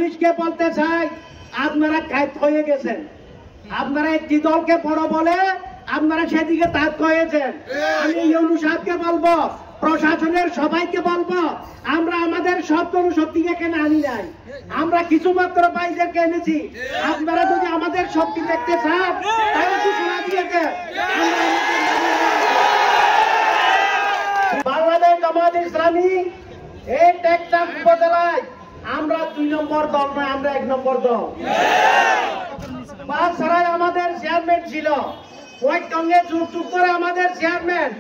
পুলিশকে বলতে চাই, আপনারা কায়দ হয়ে গেছেন। আপনারা একটি দলকে বড় বলে আপনারা সেদিকে তাক হয়েছেন। আমি ইউনূস সাহেবকে বলবো, প্রশাসনের সবাইকে বলবো, আমরা আমাদের সব জনশক্তিকে এখানে আনি নাই, আমরা কিছু মাত্র বাইদেরকে এনেছি। আপনারা যদি আমাদের শক্তি দেখতে চান তাহলে ঘোষণা দিয়েছে। বাংলাদেশ জামায়াত ইসলামী এই টেকনাফ উপজেলায় আমরা 2 নম্বর দল নয়, আমরা 1 নম্বর দল। বাছাড়ায় আমাদের চেয়ারম্যান ছিল, ওই সঙ্গে যুগ করে আমাদের চেয়ারম্যান,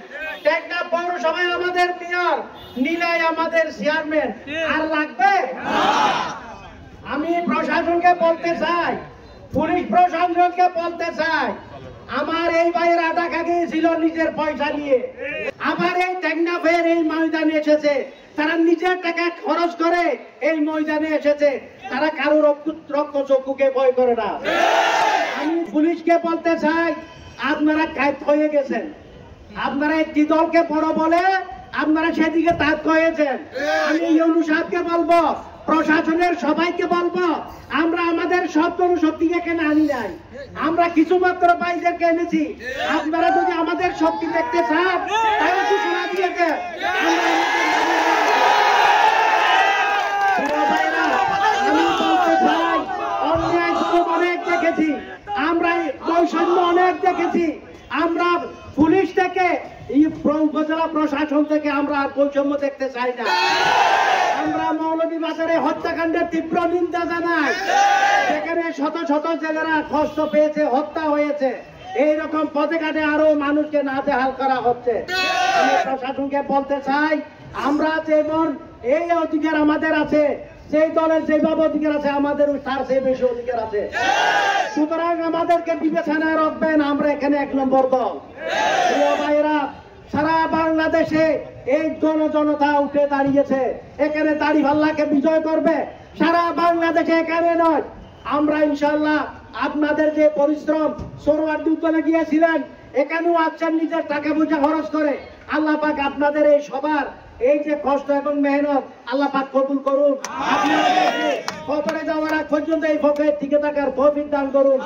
টেকনাফ পৌরসভায় আমাদের মেয়র, নীলাই আমাদের চেয়ারম্যান। আর লাগবে? আমি প্রশাসনকে বলতে চাই, পুলিশ প্রশাসনকে বলতে চাই, আমার এই ভাইয়েরা টাকা গিয়েছিল নিজের পয়সা নিয়ে, আবার এই টেকনাফের এই ময়দানে এসেছে, তারা নিজের টাকা খরচ করে এই ময়দানে এসেছে, তারা কারো রক্ত চক্ষুকে ভয় করে না। আমি পুলিশকে বলতে চাই, আপনারা কায়দ হয়ে গেছেন। আপনারা একটি দলকে বড় বলে আপনারা সেদিকে তাক হয়েছেন। আমি ইউনূস সাহেবকে বলবো, প্রশাসনের সবাইকে বলবো, আমরা আমাদের সব জনশক্তিকে এখানে আনি নাই, আমরা কিছু মাত্র বাইদেরকে এনেছি। আপনারা যদি আমাদের শক্তি দেখতে চান তাহলে ঘোষণা দিয়েছে। আমি বলতে চাই, অন্যায় অনেক দেখেছি, আমরা বৈষম্য অনেক দেখেছি, আমরা পুলিশ থেকে উপজেলা প্রশাসন থেকে আমরা বৈষম্য দেখতে চাই না। আমরা মৌলভীবাজারে হত্যাকাণ্ডের তীব্র নিন্দা জানাই, সেখানে শত শত জেলেরা কষ্ট পেয়েছে, হত্যা হয়েছে, এইরকম পথে ঘাটে আরো মানুষকে নাজেহাল করা হচ্ছে। আমি প্রশাসনকে বলতে চাই, আমরা যেমন এই অধিকার আমাদের আছে, সেই দলের যেভাবে অধিকার আছে আমাদের তার চেয়ে বেশি অধিকার আছে, সুতরাং আমাদেরকে বিবেচনায় রাখবেন। আমরা এখানে 1 নম্বর দল। প্রিয় ভাইরা, সারা বাংলাদেশে এই জনতা উঠে দাঁড়িয়েছে, এখানে দাড়িপাল্লাকে বিজয় করবে। সারা বাংলাদেশে এখানে নয়, আমরা ইনশাআল্লাহ আপনাদের যে পরিশ্রম, সোহরাওয়ার্দী উদ্যানে গিয়েছিলেন, এখানেও আসছেন নিজের টাকা পয়সা খরচ করে। আল্লাহ পাক আপনাদের এই সবার এই যে কষ্ট এবং মেহনত আল্লাহ পাক কবুল করুন। আপনাদের কবরে যাওয়ার আগ পর্যন্ত এই ফকের দিকে থাকার তৌফিক দান করুন।